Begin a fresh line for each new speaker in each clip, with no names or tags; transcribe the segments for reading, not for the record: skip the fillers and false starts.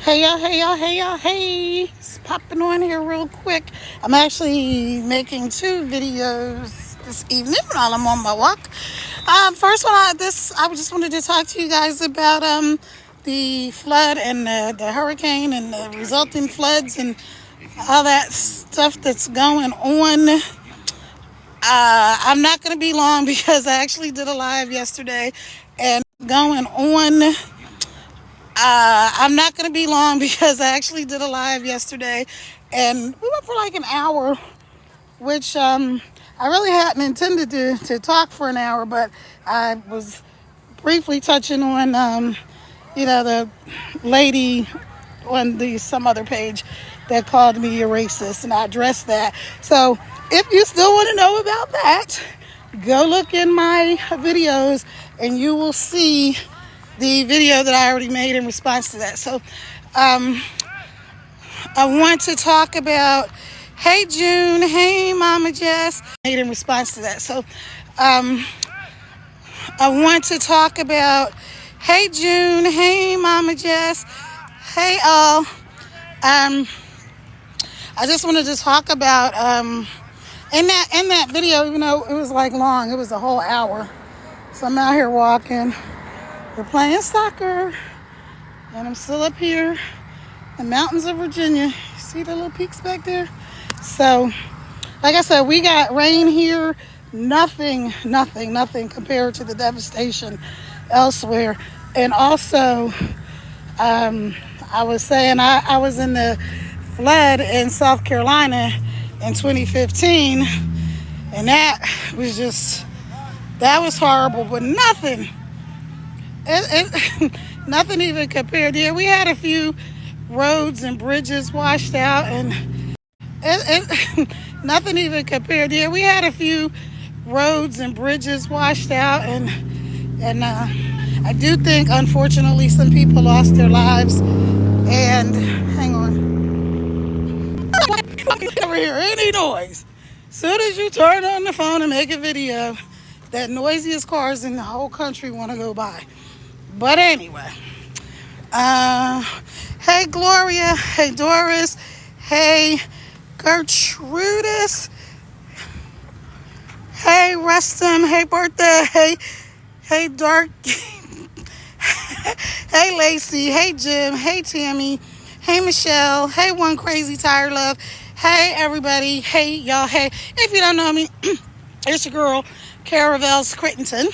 Hey y'all, hey y'all, hey y'all, hey. It's popping on here real quick. I'm actually making two videos this evening while I'm on my walk. First one, I just wanted to talk to you guys about the flood and the hurricane and the resulting floods and all that stuff that's going on. I'm not going to be long because I actually did a live yesterday and going on. I'm not going to be long because I actually did a live yesterday and we went for like an hour, which I really hadn't intended to talk for an hour, but I was briefly touching on, the lady on some other page that called me a racist, and I addressed that. So if you still want to know about that, go look in my videos and you will see the video that I already made in response to that. So I want to talk about, hey June, hey Mama Jess, made in response to that. So I want to talk about, hey June, hey Mama Jess, hey all. I just wanted to talk about in that video, it was like long. It was a whole hour. So I'm out here walking. We're playing soccer, and I'm still up here in the mountains of Virginia. You see the little peaks back there? So, like I said, we got rain here. Nothing compared to the devastation elsewhere. And also, I was saying I was in the flood in South Carolina in 2015, and that was horrible, but nothing. Nothing even compared. Yeah, we had a few roads and bridges washed out, and nothing even compared. Yeah, we had a few roads and bridges washed out, and I do think, unfortunately, some people lost their lives. And hang on, never hear any noise. Soon as you turn on the phone and make a video, that noisiest cars in the whole country want to go by. But anyway, hey Gloria, hey Doris, hey Gertrudis, hey Rustum, hey Bertha, hey Dark, hey Lacey, hey Jim, hey Tammy, hey Michelle, hey One Crazy Tire Love, hey everybody, hey y'all, hey. If you don't know me, it's your girl, Caravels Crittenton,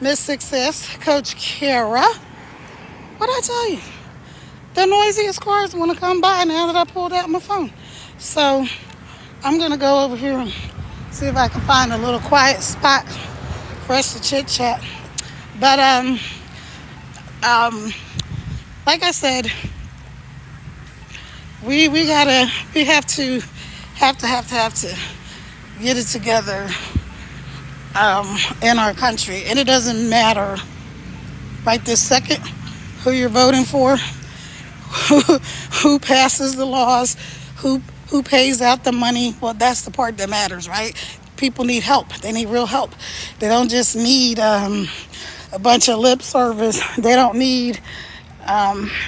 Miss Success, Coach Kara. What did I tell you? The noisiest cars want to come by now that I pulled out my phone. So I'm going to go over here and see if I can find a little quiet spot for us to chit chat. But like I said, we have to get it together in our country. And it doesn't matter right this second who you're voting for, who passes the laws, who pays out the money. Well, that's the part that matters, right? People need help. They need real help. They don't just need a bunch of lip service. They don't need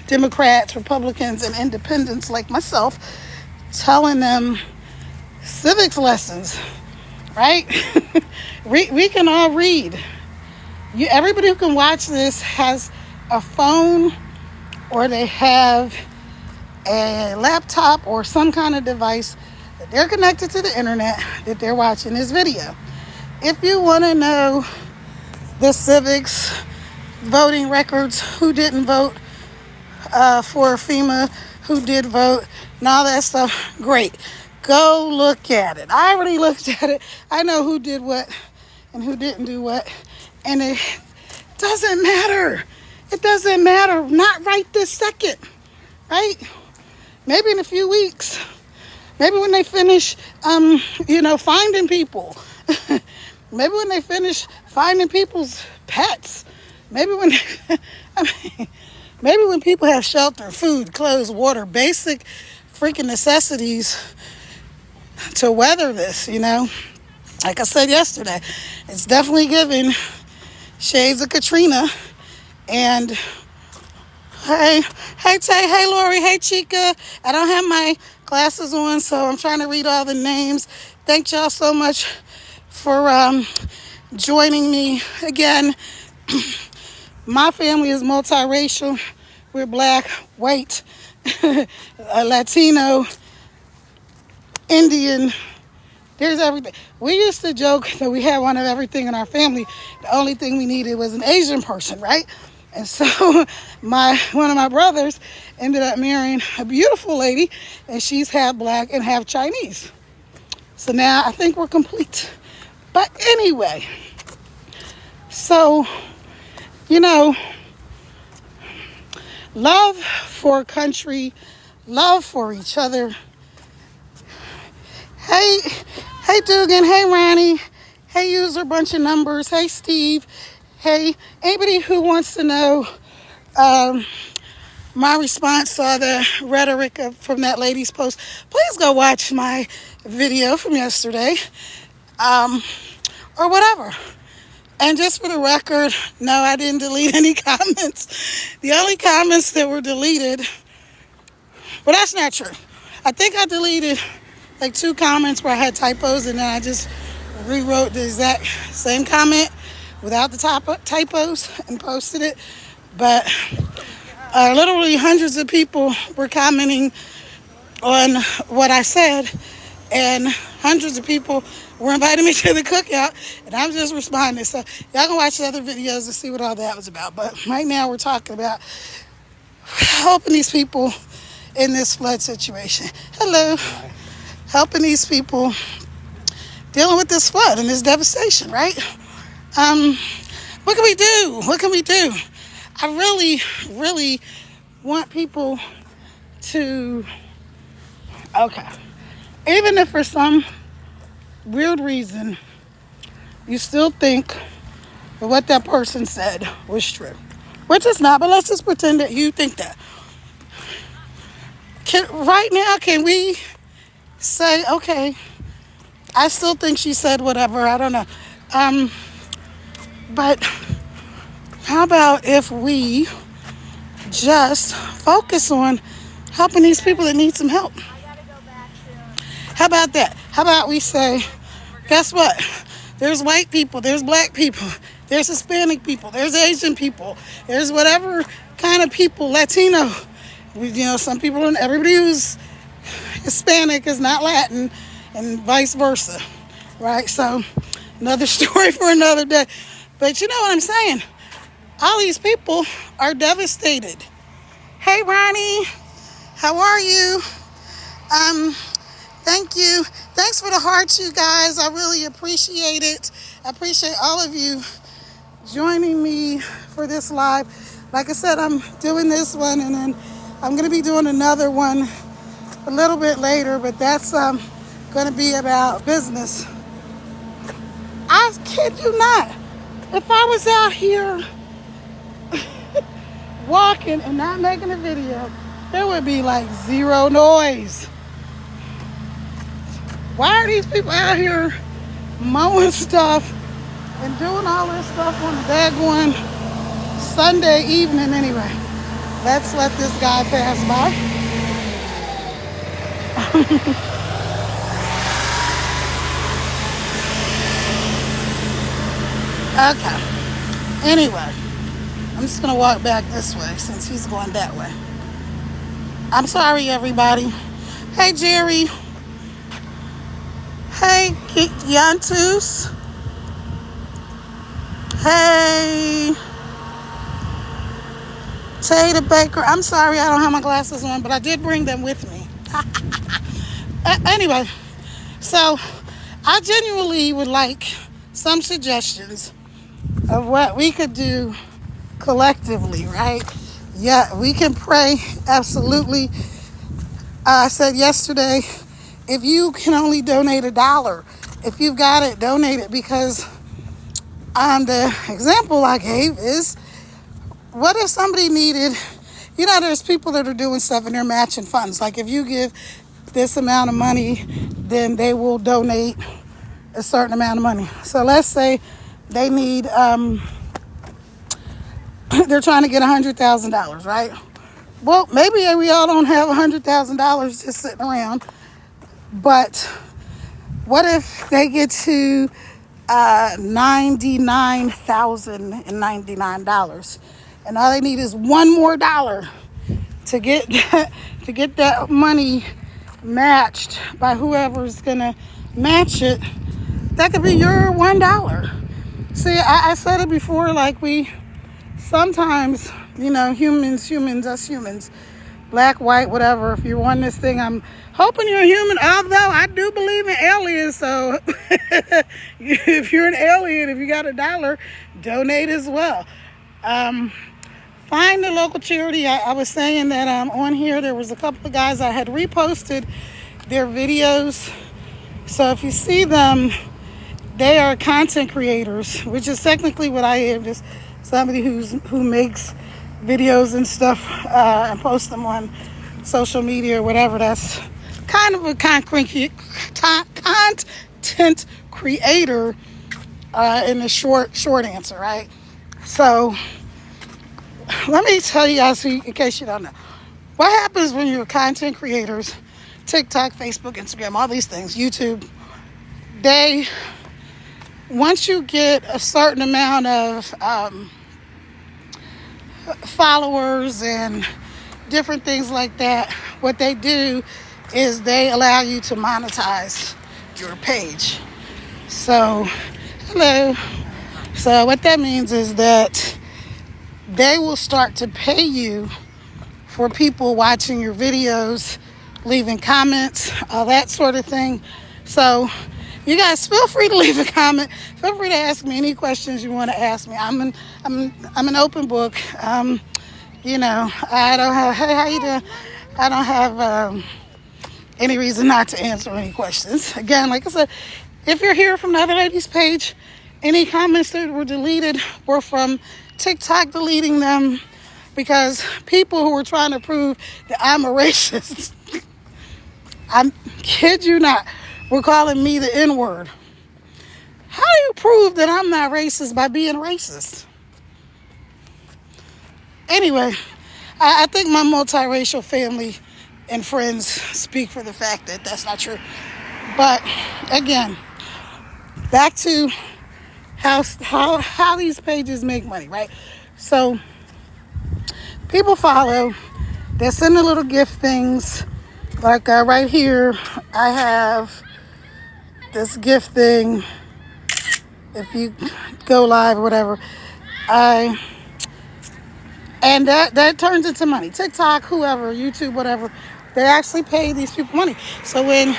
Democrats, Republicans, and independents like myself telling them civics lessons, right? We can all read. Everybody who can watch this has a phone, or they have a laptop or some kind of device that they're connected to the internet that they're watching this video. If you want to know the civics, voting records, who didn't vote for FEMA, who did vote, and all that stuff, great. Go look at it. I already looked at it. I know who did what and who didn't do what. And it doesn't matter. It doesn't matter. Not right this second. Right? Maybe in a few weeks. Maybe when they finish, finding people. Maybe when they finish finding people's pets. Maybe when, maybe when people have shelter, food, clothes, water, basic freaking necessities to weather this, Like I said yesterday, it's definitely giving shades of Katrina. And Hey, hey Tay, hey Lori, hey Chica. I don't have my glasses on, so I'm trying to read all the names. Thank y'all so much for joining me again. My family is multiracial. We're black, white, Latino, Indian. There's everything. We used to joke that we had one of everything in our family. The only thing we needed was an Asian person, right? And so one of my brothers ended up marrying a beautiful lady, and she's half black and half Chinese. So now I think we're complete. But anyway, so, you know, love for country, love for each other. Hey Dugan, hey Ronnie, hey user bunch of numbers, hey Steve, hey anybody who wants to know my response to the rhetoric from that lady's post, please go watch my video from yesterday, or whatever. And just for the record, no, I didn't delete any comments. The only comments that were deleted, well, that's not true. I think I deleted like 2 comments where I had typos, and then I just rewrote the exact same comment without the typos and posted it. But literally hundreds of people were commenting on what I said, and hundreds of people were inviting me to the cookout, and I'm just responding. So y'all can watch the other videos and see what all that was about. But right now we're talking about helping these people in this flood situation. Hello. Helping these people dealing with this flood and this devastation, right? What can we do? What can we do? I really, really want people to, okay, even if for some weird reason you still think that what that person said was true, which it's not, but let's just pretend that you think that. Right now, can we say, okay, I still think she said whatever, I don't know. But how about if we just focus on helping these people that need some help? How about that? How about we say, guess what? There's white people, there's black people, there's Hispanic people, there's Asian people, there's whatever kind of people, Latino. Some people, everybody who's Hispanic is not Latin, and vice versa, right? So another story for another day. But you know what I'm saying? All these people are devastated. Hey Ronnie, how are you? Thank you. Thanks for the hearts, you guys. I really appreciate it. I appreciate all of you joining me for this live. Like I said, I'm doing this one, and then I'm going to be doing another one a little bit later, but that's going to be about business. I kid you not. If I was out here walking and not making a video, there would be like zero noise. Why are these people out here mowing stuff and doing all this stuff on a daggone Sunday evening anyway? Let's let this guy pass by. Okay. Anyway, I'm just going to walk back this way since he's going that way. I'm sorry, everybody. Hey, Jerry. Hey, Yantus. Hey, Tay Baker. I'm sorry I don't have my glasses on, but I did bring them with me. Anyway, so I genuinely would like some suggestions of what we could do collectively, right? Yeah, we can pray, absolutely. I said yesterday, if you can only donate $1, if you've got it, donate it, because the example I gave is, what if somebody needed, there's people that are doing stuff and they're matching funds. Like if you give this amount of money, then they will donate a certain amount of money. So let's say they need, they're trying to get $100,000, right? Well, maybe we all don't have $100,000 just sitting around, but what if they get to $99,099, and all they need is one more dollar to get to get that money matched by whoever's gonna match it? That could be your $1. See, I said it before, like we sometimes, us humans, black, white, whatever, if you're on this thing, I'm hoping you're a human, although I do believe in aliens, so if you're an alien, if you got $1, donate as well. Find the local charity. I was saying that on here there was a couple of guys I had reposted their videos, so if you see them, they are content creators, which is technically what I am, just somebody who makes videos and stuff and posts them on social media or whatever. That's kind of a content creator in the short answer, right? So let me tell you guys, in case you don't know, what happens when you're content creators, TikTok, Facebook, Instagram, all these things, YouTube, once you get a certain amount of followers and different things like that, what they do is they allow you to monetize your page. So, hello. So what that means is that they will start to pay you for people watching your videos, leaving comments, all that sort of thing. So you guys feel free to leave a comment. Feel free to ask me any questions you want to ask me. I'm an open book. I don't have, hey, how you doing? I don't have any reason not to answer any questions. Again, like I said, if you're here from the other lady's page, any comments that were deleted were from TikTok deleting them because people who were trying to prove that I'm a racist, I kid you not, were calling me the N-word. How do you prove that I'm not racist by being racist? Anyway, I think my multiracial family and friends speak for the fact that that's not true. But again, back to how these pages make money, right? So people follow, they send the little gift things. Like right here, I have this gift thing. If you go live or whatever, and that turns into money. TikTok, whoever, YouTube, whatever, they actually pay these people money. So when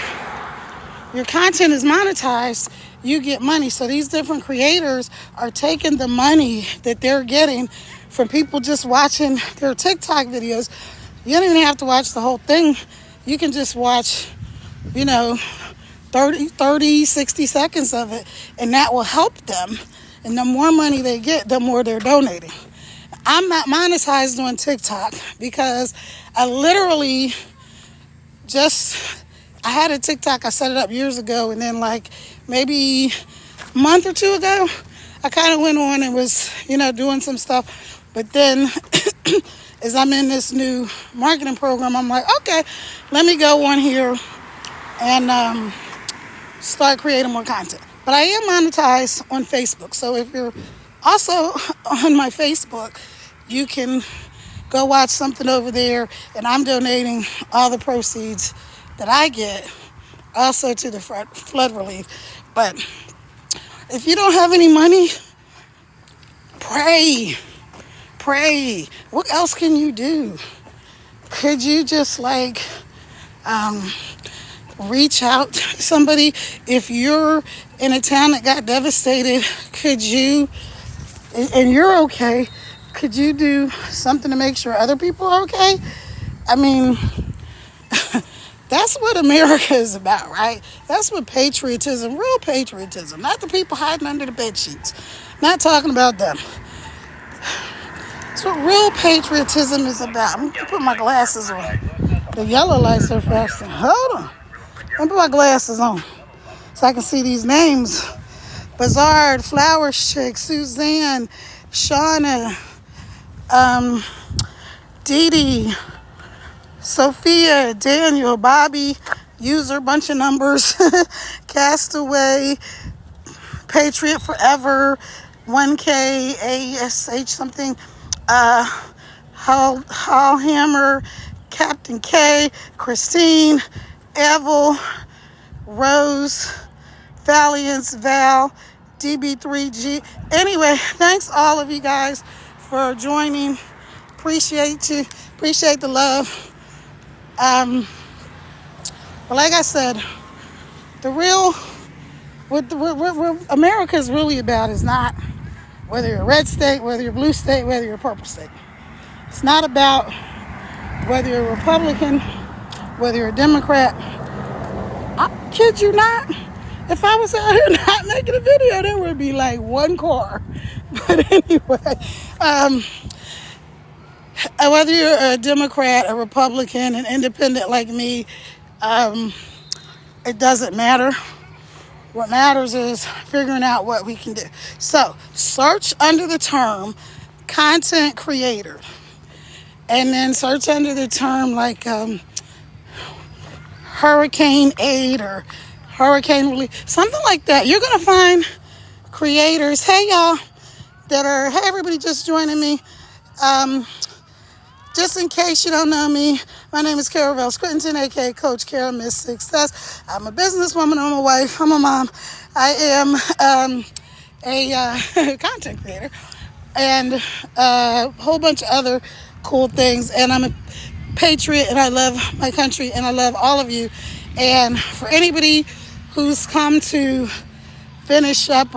your content is monetized, you get money. So these different creators are taking the money that they're getting from people just watching their TikTok videos. You don't even have to watch the whole thing. You can just watch, 30, 60 seconds of it, and that will help them. And the more money they get, the more they're donating. I'm not monetized on TikTok because I literally I had a TikTok, I set it up years ago, and then like maybe a month or two ago, I kind of went on and was, doing some stuff. But then as I'm in this new marketing program, I'm like, okay, let me go on here and start creating more content. But I am monetized on Facebook. So if you're also on my Facebook, you can go watch something over there, and I'm donating all the proceeds that I get also to the flood relief. But if you don't have any money, pray. What else can you do? Could you just reach out to somebody? If you're in a town that got devastated, could you, and you're okay, could you do something to make sure other people are okay? I mean, that's what America is about, right? That's what patriotism, real patriotism, not the people hiding under the bed sheets. Not talking about them. That's what real patriotism is about. I'm gonna put my glasses on. The yellow lights are flashing. Hold on. Let me put my glasses on so I can see these names. Bazard, Flowers Chick, Suzanne, Shauna, Dee Dee, Sophia, Daniel, Bobby, user, bunch of numbers, Castaway, Patriot Forever, 1K, ASH something, Hall Hammer, Captain K, Christine, Evel, Rose, Valiance, Val, DB3G. Anyway, thanks all of you guys for joining. Appreciate you. Appreciate the love. But like I said, what America is really about is not whether you're a red state, whether you're a blue state, whether you're a purple state. It's not about whether you're a Republican, whether you're a Democrat. I kid you not. If I was out here not making a video, there would be like one car. But anyway, whether you're a Democrat, a Republican, an independent like me, it doesn't matter. What matters is figuring out what we can do. So search under the term content creator. And then search under the term like hurricane aid or hurricane relief, something like that. You're going to find creators. Hey, y'all, hey, everybody just joining me. Just in case you don't know me, my name is Caravel Scrittenton, aka Coach Cara Miss Success. I'm a businesswoman, I'm a wife, I'm a mom. I am a content creator and a whole bunch of other cool things. And I'm a patriot and I love my country and I love all of you. And for anybody who's come to finish up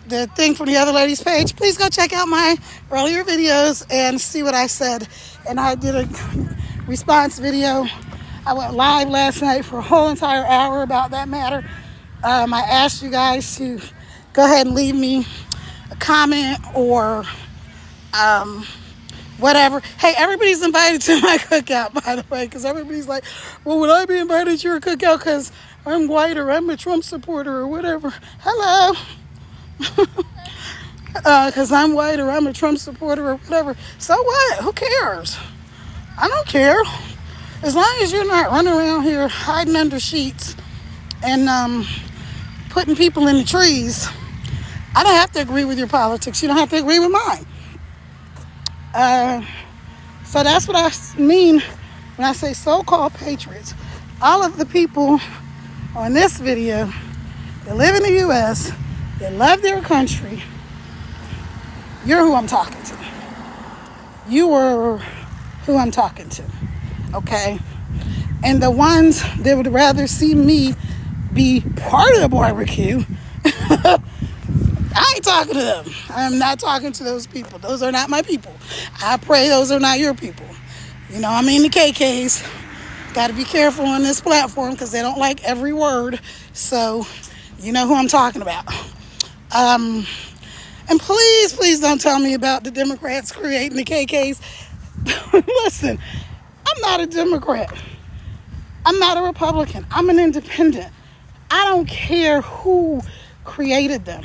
the thing from the other lady's page, please go check out my earlier videos and see what I said. And I did a response video. I went live last night for a whole entire hour about that matter. I asked you guys to go ahead and leave me a comment or whatever. Hey, everybody's invited to my cookout, by the way, because everybody's like, well, would I be invited to your cookout because I'm white or I'm a Trump supporter or whatever? Hello. Because I'm white or I'm a Trump supporter or whatever. So what? Who cares? I don't care. As long as you're not running around here hiding under sheets and putting people in the trees, I don't have to agree with your politics. You don't have to agree with mine. So that's what I mean when I say so-called patriots. All of the people on this video that live in the U.S., that love their country, you're who I'm talking to. You are who I'm talking to, okay? And the ones that would rather see me be part of the barbecue, I ain't talking to them. I'm not talking to those people. Those are not my people. I pray those are not your people. You know, I mean the KKs. Got to be careful on this platform because they don't like every word. So, you know who I'm talking about. And please don't tell me about the Democrats creating the KKs. Listen, I'm not a Democrat. I'm not a Republican. I'm an independent. I don't care who created them.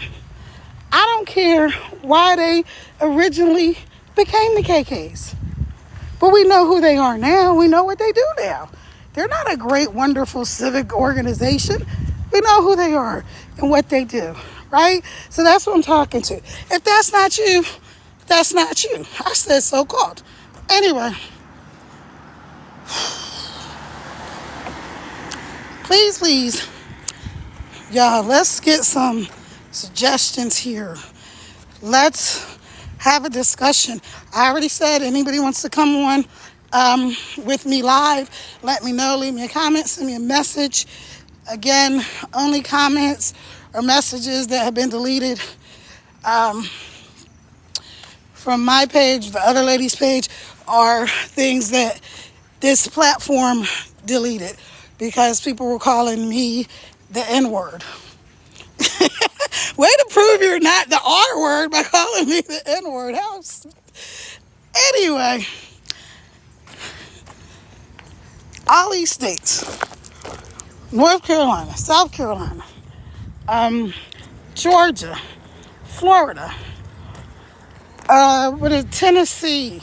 I don't care why they originally became the KKs. But we know who they are now. We know what they do now. They're not a great, wonderful civic organization. We know who they are and what they do, right? So that's what I'm talking to. If that's not you, that's not you. I said so-called. Anyway, please, y'all, let's get some suggestions here. Let's have a discussion. I already said anybody wants to come on with me live, let me know. Leave me a comment, send me a message. Again, only comments or messages that have been deleted from my page, the other lady's page, are things that this platform deleted because people were calling me the N-word. Way to prove you're not the R word by calling me the N-word. Anyway, all these states, North Carolina, South Carolina, Georgia, Florida, Tennessee,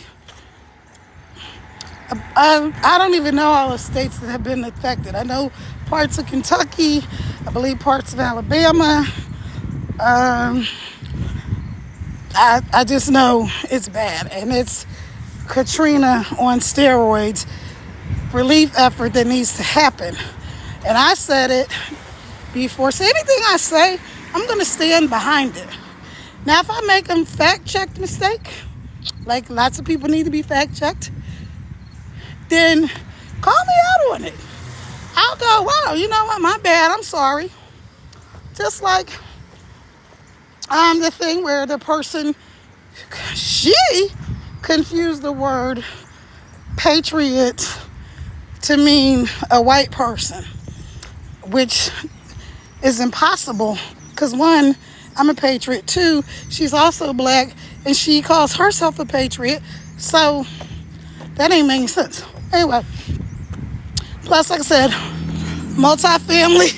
I don't even know all the states that have been affected. I know parts of Kentucky, I believe parts of Alabama. Um, I just know it's bad, and it's Katrina on steroids relief effort that needs to happen. And I said it before. So anything I say, I'm going to stand behind it. Now, if I make a fact-checked mistake, like lots of people need to be fact-checked, then call me out on it. I'll go, wow, you know what, my bad, I'm sorry. Just like the thing where the person, she confused the word patriot to mean a white person, which is impossible because one, I'm a patriot. Two, she's also black and she calls herself a patriot. So that ain't making sense. Anyway, plus, like I said, multi-family,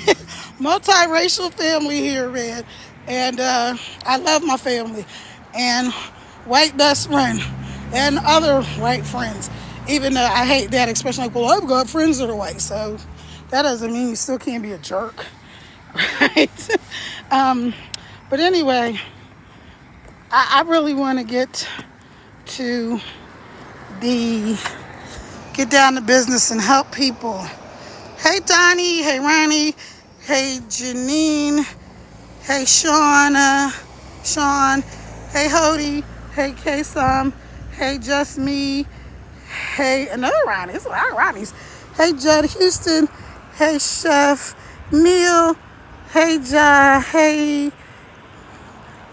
multiracial family here, man. And I love my family. And white best friend and other white friends. Even though I hate that expression, like, well, I've got friends that are white. So that doesn't mean you still can't be a jerk, right? But anyway, I really want to get down to business and help people. Hey, Donnie. Hey, Ronnie. Hey, Janine. Hey, Sean. Hey, Hody. Hey, K-Sam. Hey, Just Me. Hey, another Ronnie. It's a lot of Ronnies. Hey, Judd Houston. Hey, Chef Neil. Hey, Ja. Hey,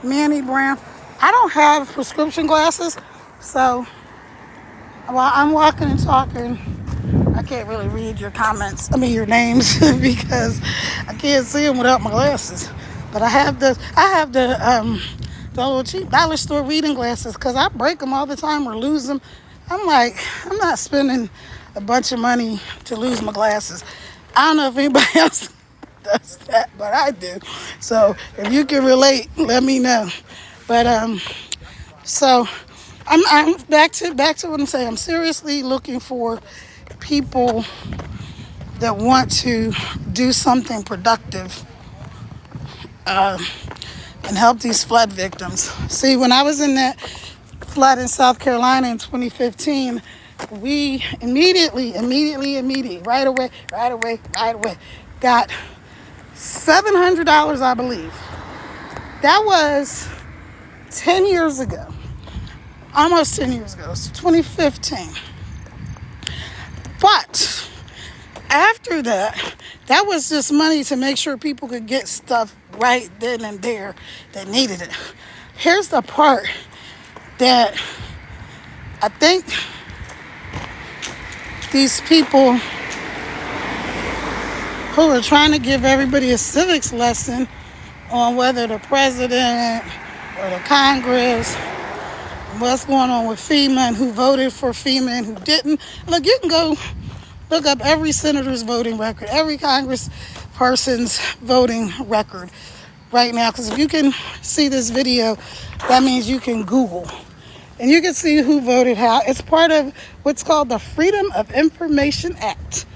Manny Brown. I don't have prescription glasses, so while I'm walking and talking, I can't really read your comments. Your names because I can't see them without my glasses. But I have the little cheap dollar store reading glasses because I break them all the time or lose them. I'm like, I'm not spending a bunch of money to lose my glasses. I don't know if anybody else does that, but I do. So if you can relate, let me know. But so I'm back to what I'm saying. I'm seriously looking for people that want to do something productive and help these flood victims. See, when I was in that flood in South Carolina in 2015, we immediately, right away, got $700, I believe. That was 10 years ago. Almost 10 years ago. It's 2015. But after that, that was just money to make sure people could get stuff right then and there that needed it. Here's the part that I think these people who are trying to give everybody a civics lesson on whether the president or the Congress, what's going on with FEMA and who voted for FEMA and who didn't. Look, you can go look up every senator's voting record, every congressperson's voting record right now. Because if you can see this video, that means you can Google. And you can see who voted how. It's part of what's called the Freedom of Information Act,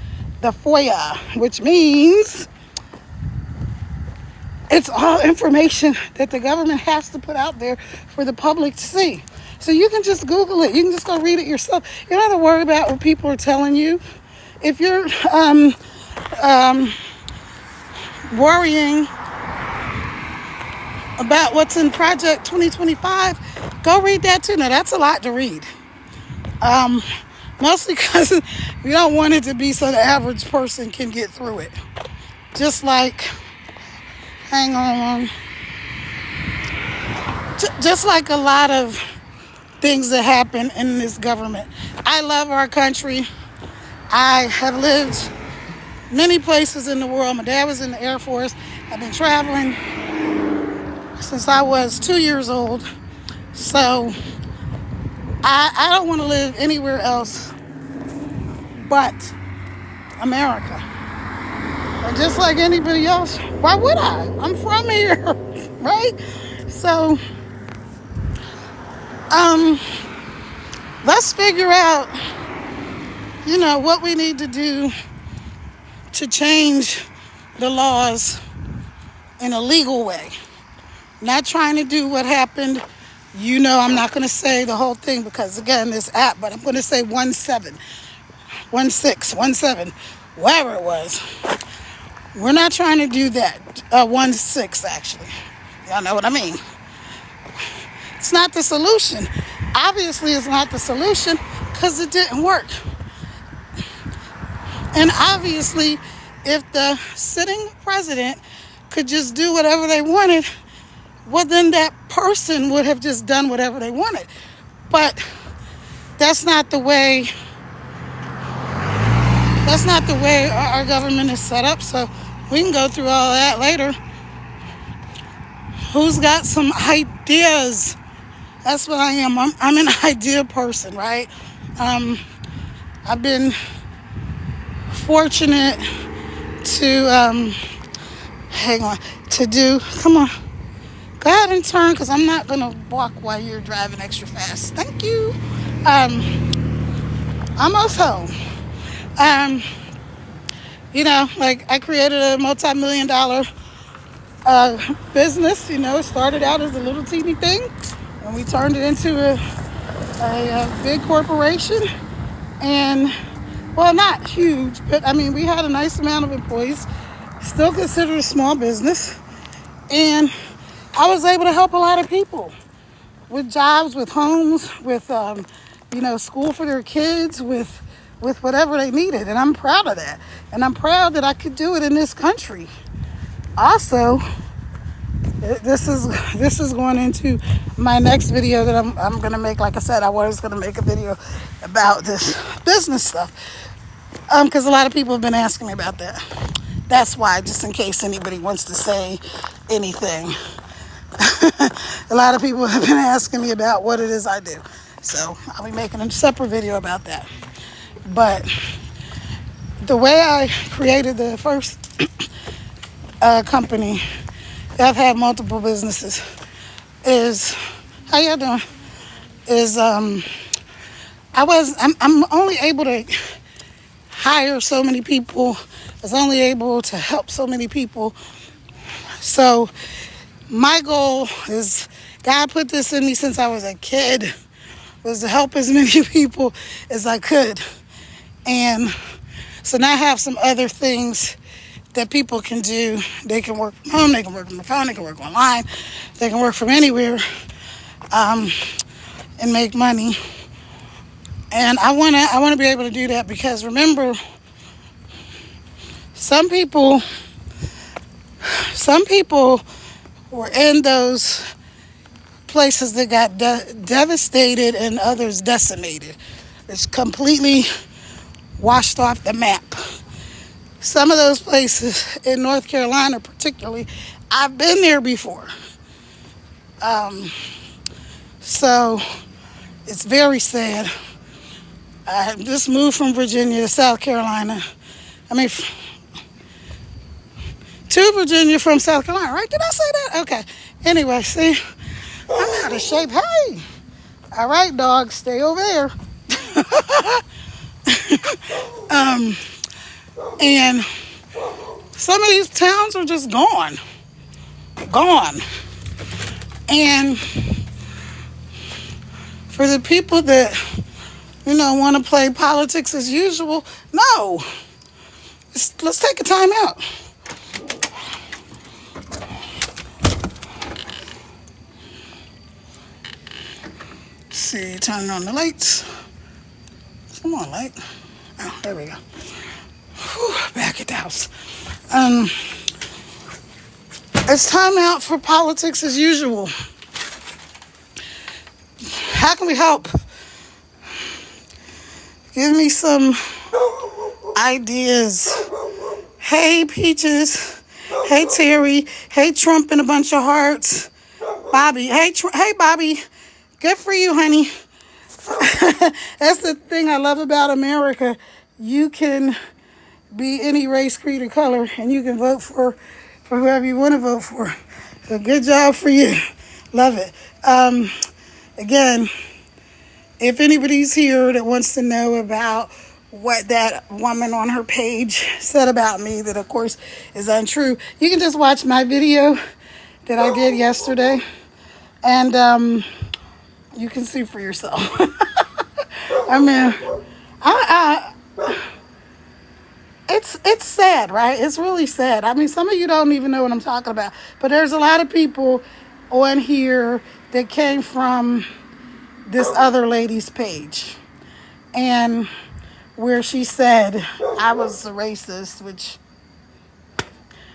the FOIA, which means it's all information that the government has to put out there for the public to see. So you can just Google it. You can just go read it yourself. You don't have to worry about what people are telling you. If you're worrying about what's in Project 2025, go read that too. Now, that's a lot to read. Mostly because you don't want it to be so the average person can get through it. Just like, hang on, just like a lot of things that happen in this government. I love our country. I have lived many places in the world. My dad was in the Air Force. I've been traveling since I was 2 years old. So I don't want to live anywhere else but America. And just like anybody else, why would I? I'm from here, right? So let's figure out what we need to do to change the laws in a legal way. Not trying to do what happened. I'm not going to say the whole thing because, again, this app, but I'm going to say 17, 16, 17, whatever it was. We're not trying to do that. 16, actually. Y'all know what I mean. It's not the solution. Obviously, it's not the solution because it didn't work. And obviously, if the sitting president could just do whatever they wanted, well, then that person would have just done whatever they wanted. But that's not the way our government is set up. So we can go through all that later. Who's got some ideas? That's what I am. I'm an idea person, right? I've been fortunate to come on, go ahead and turn because I'm not going to walk while you're driving extra fast. Thank you. Almost home. I created a multi-million-dollar business. It started out as a little teeny thing and we turned it into a big corporation. And, well, not huge, but we had a nice amount of employees, still considered a small business. And I was able to help a lot of people with jobs, with homes, with, school for their kids, with whatever they needed. And I'm proud of that. And I'm proud that I could do it in this country. Also, this is going into my next video that I'm going to make. Like I said, I was going to make a video about this business stuff. Because a lot of people have been asking me about that. That's why, just in case anybody wants to say anything. A lot of people have been asking me about what it is I do. So I'll be making a separate video about that. But the way I created the first company, I've had multiple businesses, is, how y'all doing? I'm only able to hire so many people. I was only able to help so many people. So my goal is, God put this in me since I was a kid, was to help as many people as I could. And so now I have some other things that people can do. They can work from home, they can work on the phone, they can work online, they can work from anywhere, and make money. And I wanna be able to do that because, remember, some people were in those places that got devastated and others decimated. It's completely washed off the map. Some of those places in North Carolina particularly, I've been there before. So it's very sad. I just moved from Virginia to South Carolina. To Virginia from South Carolina, right? Did I say that? Okay. Anyway, see, I'm out of shape. Hey! All right, dog, stay over there. And some of these towns are just gone. And for the people that, want to play politics as usual, no. Let's take a time out. See, turning on the lights. Come on, light. Oh, there we go. Whew, back at the house. It's time out for politics as usual. How can we help? Give me some ideas. Hey, Peaches. Hey, Terry. Hey, Trump and a bunch of hearts. Bobby. Hey, Bobby. Good for you, honey. That's the thing I love about America. You can be any race, creed, or color, and you can vote for whoever you want to vote for. So good job for you. Love it. Again, if anybody's here that wants to know about what that woman on her page said about me, that of course is untrue. You can just watch my video that I did yesterday, and you can see for yourself. I mean, it's sad, right? It's really sad. I mean, some of you don't even know what I'm talking about, but there's a lot of people on here that came from this other lady's page, and where she said I was a racist, which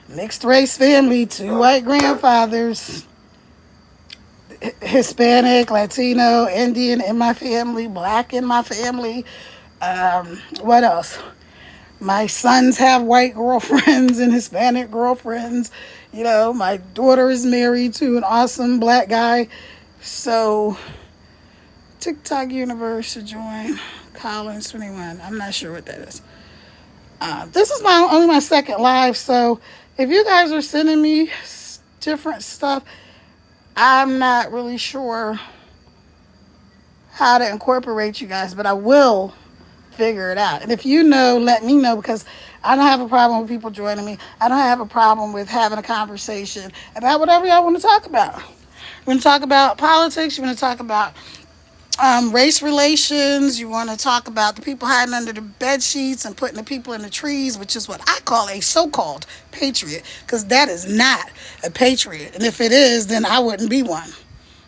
mixed race family, 2 white grandfathers, Hispanic, Latino, Indian in my family, black in my family. What else? My sons have white girlfriends and Hispanic girlfriends. You know, my daughter is married to an awesome black guy. So, TikTok universe should join Collins 21. I'm not sure what that is. This is only my second live, so if you guys are sending me different stuff, I'm not really sure how to incorporate you guys, but I will figure it out. And if you know, let me know, because I don't have a problem with people joining me. I don't have a problem with having a conversation about whatever y'all want to talk about. You want to talk about politics? You want to talk about race relations? You want to talk about the people hiding under the bed sheets and putting the people in the trees, which is what I call a so-called patriot, because that is not a patriot. And if it is, then I wouldn't be one.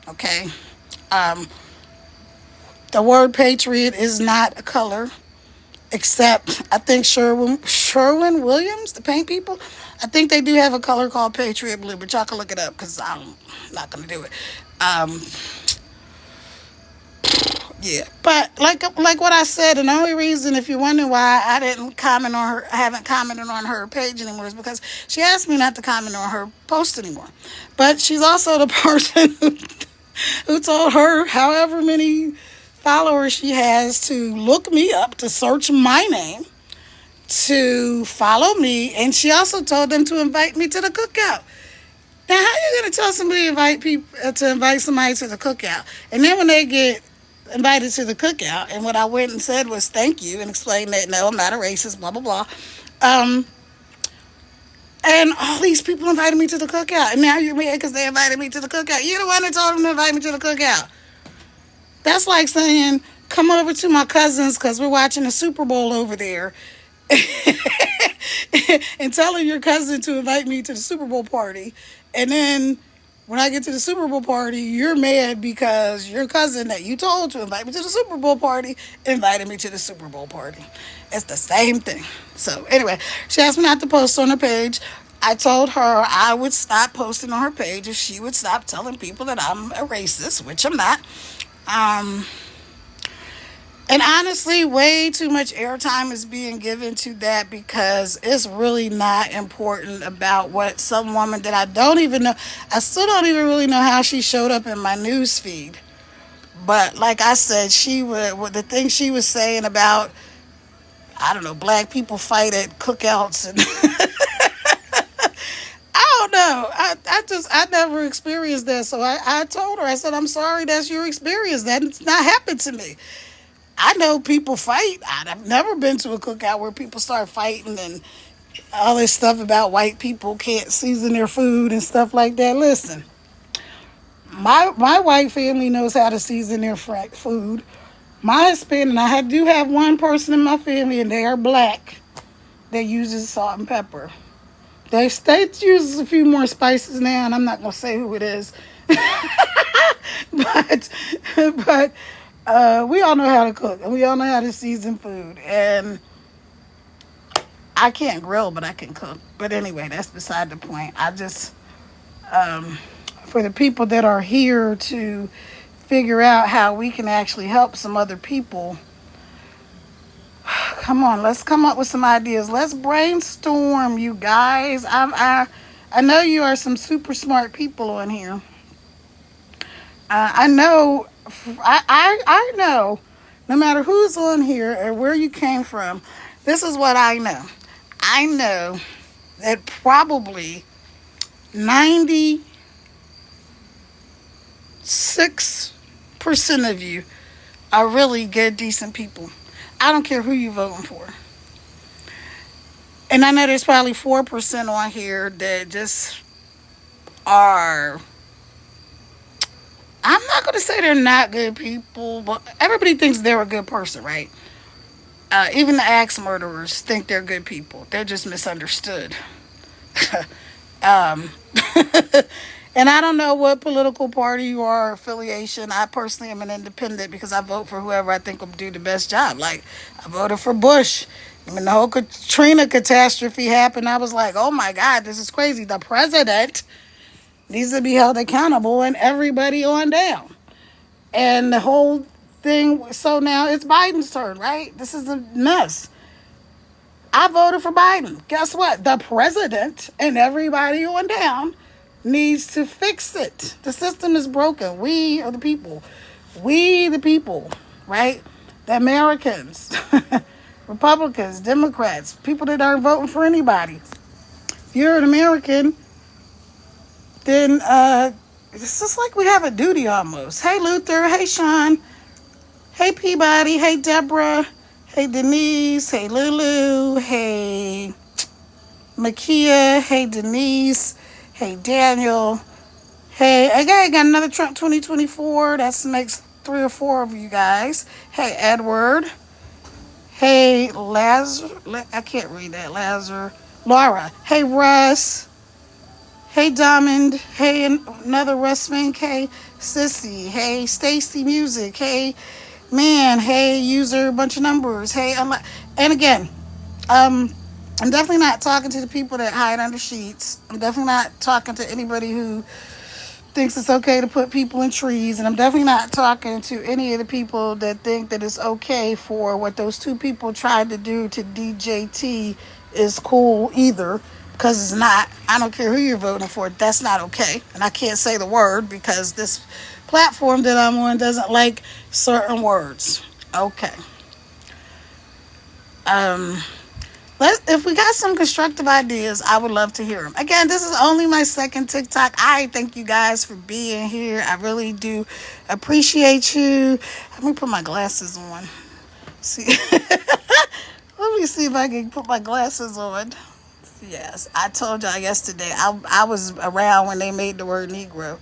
Okay? The word patriot is not a color, except I think Sherwin Williams, the paint people, I think they do have a color called Patriot Blue, but y'all can look it up because I'm not going to do it. Yeah, but like what I said, and the only reason, if you're wondering why I haven't commented on her page anymore, is because she asked me not to comment on her post anymore. But she's also the person who told her, however many followers she has, to look me up, to search my name, to follow me, and she also told them to invite me to the cookout. Now, how are you going to tell somebody to invite somebody to the cookout, and then when they get invited to the cookout, and what I went and said was thank you and explained that no, I'm not a racist, blah blah blah, and all these people invited me to the cookout, and now you're mad because they invited me to the cookout? You're the one that told them to invite me to the cookout. That's like saying, come over to my cousin's because we're watching the Super Bowl over there, and telling your cousin to invite me to the Super Bowl party. And then when I get to the Super Bowl party, you're mad because your cousin that you told to invite me to the Super Bowl party invited me to the Super Bowl party. It's the same thing. So anyway, she asked me not to post on her page. I told her I would stop posting on her page if she would stop telling people that I'm a racist, which I'm not. And honestly, way too much airtime is being given to that, because it's really not important about what some woman that I don't even know. I still don't even really know how she showed up in my news feed. But like I said, the thing she was saying about, I don't know, black people fight at cookouts and I don't know. I never experienced that. So I told her, I said, I'm sorry that's your experience. That's not happened to me. I know people fight. I've never been to a cookout where people start fighting and all this stuff about white people can't season their food and stuff like that. Listen, my white family knows how to season their food. My Hispanic, I do have one person in my family, and they are black, that uses salt and pepper. They state uses a few more spices now, and I'm not gonna say who it is, but we all know how to cook, and we all know how to season food. And I can't grill, but I can cook. But anyway, that's beside the point. I just, for the people that are here to figure out how we can actually help some other people, come on, let's come up with some ideas. Let's brainstorm, you guys. I know you are some super smart people on here. I know, I know, no matter who's on here or where you came from, this is what I know. I know that probably 96% of you are really good, decent people. I don't care who you're voting for. And I know there's probably 4% on here that just are, I'm not going to say they're not good people, but everybody thinks they're a good person, right? Even the axe murderers think they're good people. They're just misunderstood. um, and I don't know what political party you are or affiliation. I personally am an independent because I vote for whoever I think will do the best job. Like, I voted for Bush. When the whole Katrina catastrophe happened, I was like, oh my God, this is crazy. The president needs to be held accountable and everybody on down. And the whole thing, so now it's Biden's turn, right? This is a mess. I voted for Biden. Guess what? The president and everybody on down needs to fix it. The system is broken. We are the people. We, the people, right? The Americans, Republicans, Democrats, people that aren't voting for anybody. If you're an American, then it's just like we have a duty almost. Hey, Luther. Hey, Sean. Hey, Peabody. Hey, Deborah. Hey, Denise. Hey, Lulu. Hey, Makia. Hey, Denise. Hey, Daniel. Hey, I got another Trump 2024. That makes 3 or 4 of you guys. Hey, Edward. Hey, Lazar. I can't read that. Lazar. Laura. Hey, Russ. Hey, Diamond. Hey, another Russ Mink. Hey, Sissy. Hey, Stacy Music. Hey, man. Hey, user, bunch of numbers. Hey, and again, I'm definitely not talking to the people that hide under sheets. I'm definitely not talking to anybody who thinks it's okay to put people in trees. And I'm definitely not talking to any of the people that think that it's okay for what those 2 people tried to do to DJT is cool either. Because it's not. I don't care who you're voting for. That's not okay. And I can't say the word because this platform that I'm on doesn't like certain words. Okay. If we got some constructive ideas, I would love to hear them. Again, this is only my second TikTok. I thank you guys for being here. I really do appreciate you. Let me put my glasses on. See, let me see if I can put my glasses on. Yes, I told y'all yesterday I was around when they made the word Negro.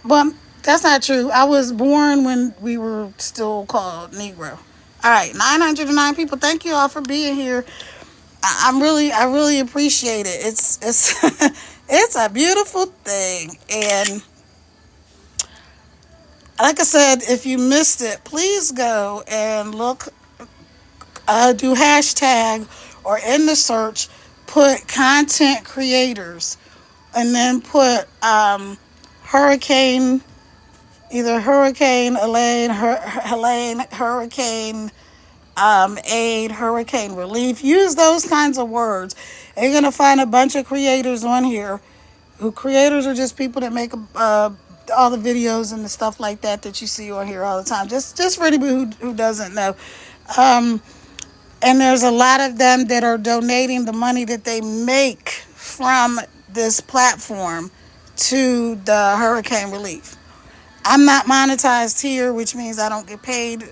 But that's not true. I was born when we were still called Negro. All right, 909 people. Thank you all for being here. I really appreciate it. It's it's a beautiful thing. And like I said, if you missed it, please go and look, do hashtag or in the search, put content creators and then put hurricane, either Hurricane Elaine, Hurricane aid, hurricane relief. Use those kinds of words. And you're going to find a bunch of creators on here. Who creators are just people that make all the videos and the stuff like that that you see on here all the time. Just for anybody who doesn't know. And there's a lot of them that are donating the money that they make from this platform to the hurricane relief. I'm not monetized here, which means I don't get paid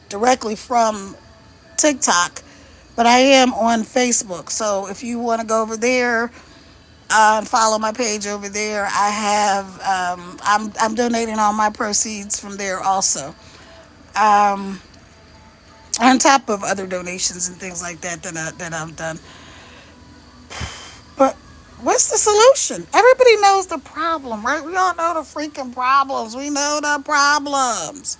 directly from TikTok, but I am on Facebook. So if you want to go over there and follow my page over there, I have I'm donating all my proceeds from there also. On top of other donations and things like that that I've done. But what's the solution? Everybody knows the problem, right? We all know the freaking problems. We know the problems.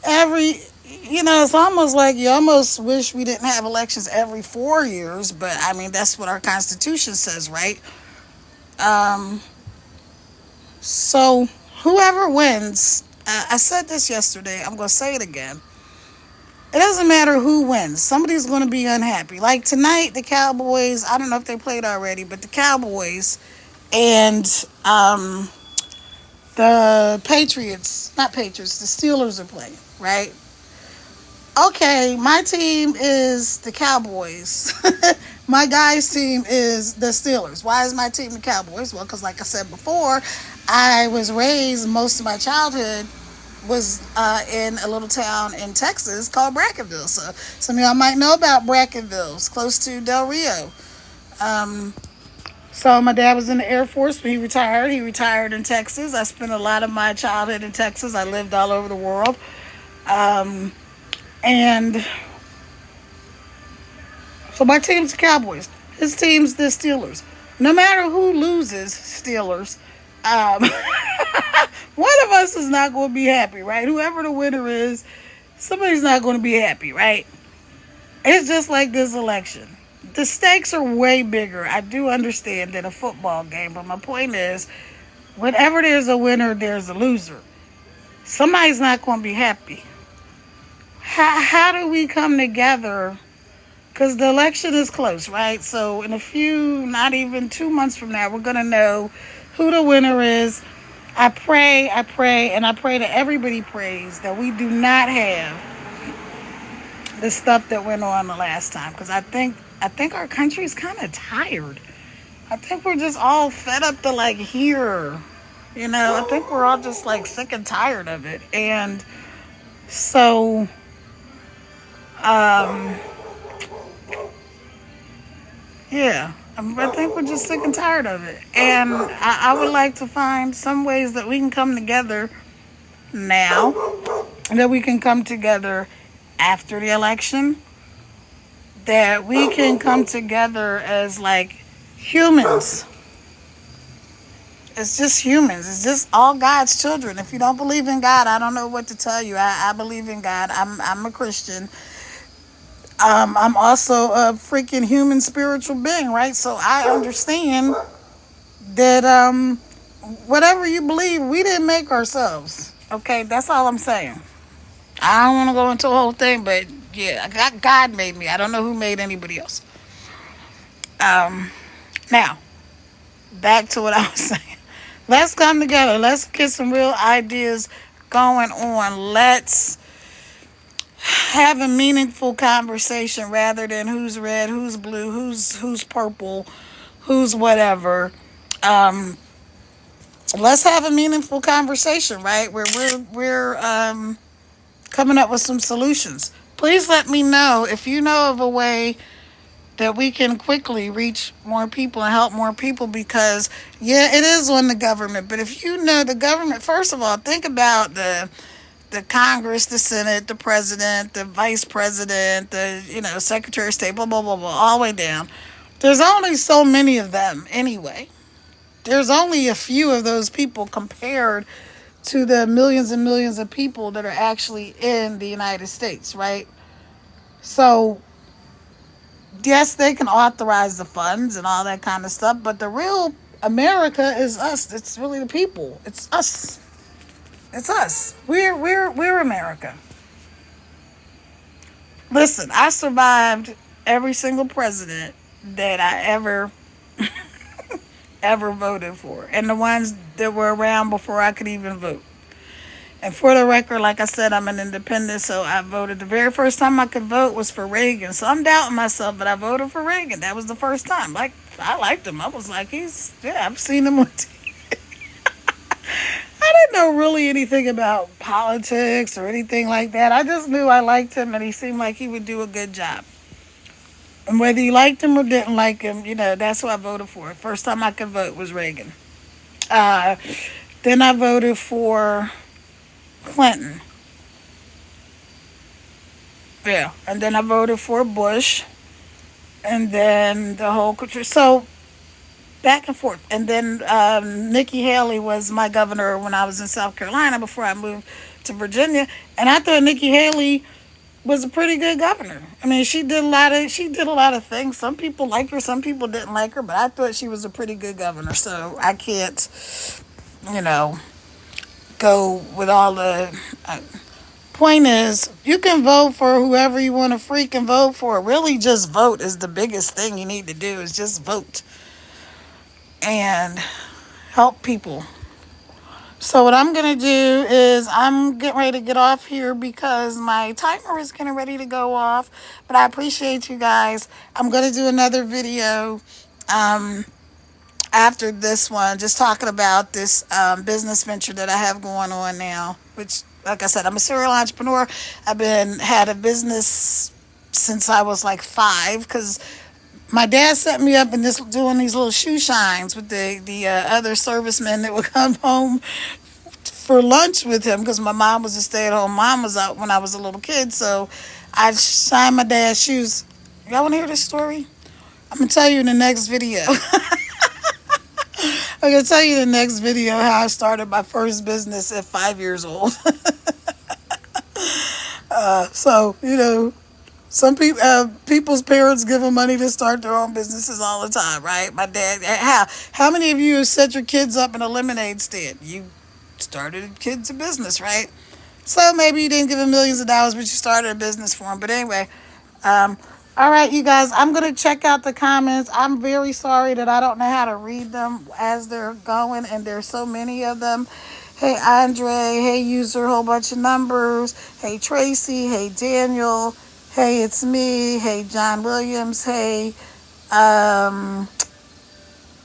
It's almost like you almost wish we didn't have elections every 4 years, but I mean, that's what our Constitution says, right? So whoever wins, I said this yesterday, I'm going to say it again. It doesn't matter who wins. Somebody's going to be unhappy. Like tonight, the Cowboys, I don't know if they played already, but the Cowboys and the Patriots, not Patriots, the Steelers are playing, right? Okay, my team is the Cowboys. My guy's team is the Steelers. Why is my team the Cowboys? Well, because like I said before, I was raised most of my childhood was in a little town in Texas called Brackenville. So some of y'all might know about Brackenville. It's close to Del Rio. Um, so my dad was in the Air Force when he retired. He retired in Texas. I spent a lot of my childhood in Texas. I lived all over the world. Um, and so my team's the Cowboys. His team's the Steelers. No matter who loses, Steelers, um, one of us is not going to be happy, right? Whoever the winner is, somebody's not going to be happy, right? It's just like this election. The stakes are way bigger. I do understand than a football game, but my point is, whenever there's a winner, there's a loser. Somebody's not going to be happy. How do we come together? Because the election is close, right? So in a few, not even 2 months from now, we're going to know who the winner is. I pray, and I pray that everybody prays that we do not have the stuff that went on the last time. Because I think our country's kind of tired. I think we're just all fed up to like hear, I think we're all just like sick and tired of it. And so, yeah, I think we're just sick and tired of it. And I would like to find some ways that we can come together now, that we can come together after the election, that we can come together as like humans. It's just humans. It's just all God's children. If you don't believe in God, I don't know what to tell you. I believe in God. I'm a Christian. I'm also a freaking human spiritual being, right? So I understand that whatever you believe, we didn't make ourselves. Okay, that's all I'm saying. I don't want to go into a whole thing, but yeah, God made me. I don't know who made anybody else. Now, back to what I was saying. Let's come together. Let's get some real ideas going on. Let's have a meaningful conversation rather than who's red, who's blue, who's purple, who's whatever. Let's have a meaningful conversation, right? Where we're coming up with some solutions. Please let me know if you know of a way that we can quickly reach more people and help more people, because yeah, it is on the government. But if you know the government, first of all, think about the Congress, the Senate, the president, the vice president, the Secretary of State, blah blah blah blah, all the way down. There's only so many of them anyway. There's only a few of those people compared to the millions and millions of people that are actually in the United States, right? So yes, they can authorize the funds and all that kind of stuff, but the real America is us. It's really the people. It's us. It's us. We're America. Listen, I survived every single president that I ever voted for, and the ones that were around before I could even vote. And for the record, like I said, I'm an independent, so I voted. The very first time I could vote was for Reagan. So I'm doubting myself, but I voted for Reagan. That was the first time. Like, I liked him. I was like, I've seen him on TV. I didn't know really anything about politics or anything like that. I just knew I liked him, and he seemed like he would do a good job. And whether you liked him or didn't like him, that's who I voted for. First time I could vote was Reagan. Then I voted for Clinton. Yeah. And then I voted for Bush. And then the whole country. So back and forth. And then Nikki Haley was my governor when I was in South Carolina before I moved to Virginia. And I thought Nikki Haley was a pretty good governor. I mean, she did a lot of things. Some people liked her, some people didn't like her, but I thought she was a pretty good governor. So I can't, go with all the. Point is, you can vote for whoever you want to freaking vote for. Really, just vote is the biggest thing you need to do. Is just vote and help people. So what I'm going to do is I'm getting ready to get off here because my timer is getting ready to go off. But I appreciate you guys. I'm going to do another video after this one, just talking about this business venture that I have going on now, which Like I said, I'm a serial entrepreneur. I've been had a business since I was like 5 because my dad set me up in this doing these little shoe shines with the other servicemen that would come home for lunch with him because my mom was a stay at home mom was out when I was a little kid. So I'd shine my dad's shoes. Y'all want to hear this story? I'm gonna tell you in the next video. I'm gonna tell you in the next video how I started my first business at 5 years old. So some people, people's parents give them money to start their own businesses all the time, right? My dad. How many of you have set your kids up in a lemonade stand? You started kids a business, right? So maybe you didn't give them millions of dollars, but you started a business for them. But anyway, all right, you guys, I'm going to check out the comments. I'm very sorry that I don't know how to read them as they're going, and there's so many of them. Hey, Andre. Hey, user, whole bunch of numbers. Hey, Tracy. Hey, Daniel. Hey, it's me. Hey, John Williams. Hey,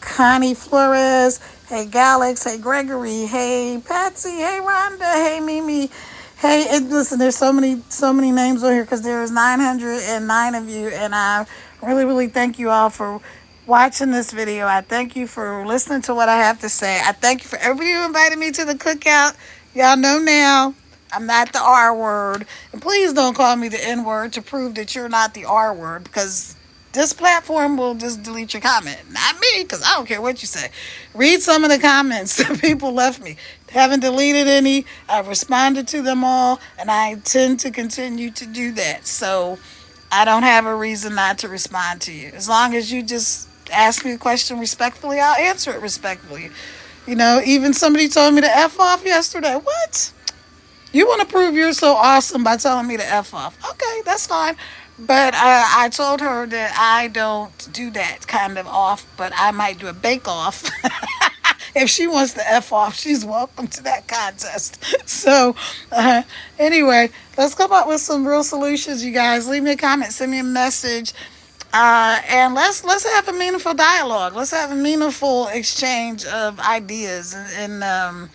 Connie Flores. Hey, Galax. Hey, Gregory. Hey, Patsy. Hey, Rhonda. Hey, Mimi. Hey, and listen, there's so many names on here because there's 909 of you, and I really thank you all for watching this video. I thank you for listening to what I have to say. I thank you for everybody who invited me to the cookout. Y'all know now I'm not the R word, and please don't call me the N word to prove that you're not the R word because this platform will just delete your comment. Not me, because I don't care what you say. Read some of the comments that people left me. Haven't deleted any. I've responded to them all, and I intend to continue to do that. So I don't have a reason not to respond to you. As long as you just ask me a question respectfully, I'll answer it respectfully. Even somebody told me to F off yesterday. What? You want to prove you're so awesome by telling me to F off. Okay, that's fine. But I told her that I don't do that kind of off, but I might do a bake off. If she wants to F off, she's welcome to that contest. So, anyway, let's come up with some real solutions, you guys. Leave me a comment, send me a message, and let's have a meaningful dialogue. Let's have a meaningful exchange of ideas, and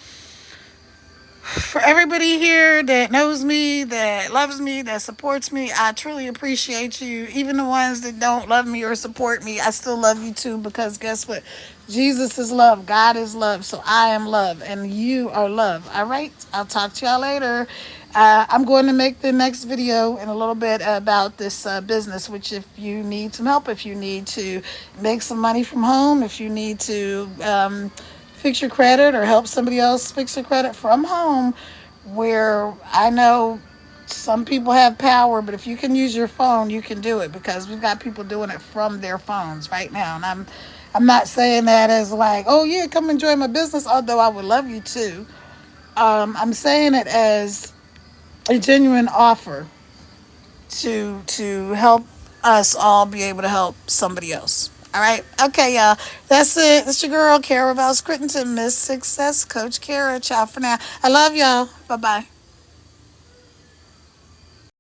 for everybody here that knows me, that loves me, that supports me, I truly appreciate you. Even the ones that don't love me or support me, I still love you too, because guess what? Jesus is love. God is love. So I am love, and you are love. All right? I'll talk to y'all later. I'm going to make the next video in a little bit about this business, which if you need some help, if you need to make some money from home, if you need to fix your credit or help somebody else fix their credit from home, where I know some people have power, but if you can use your phone, you can do it, because we've got people doing it from their phones right now. And I'm not saying that as like, oh yeah, come enjoy my business, although I would love you to. I'm saying it as a genuine offer to help us all be able to help somebody else. All right. Okay, y'all. That's it. It's your girl, Kara Vals Crittenton, Miss Success Coach Kara. Ciao for now. I love y'all. Bye-bye.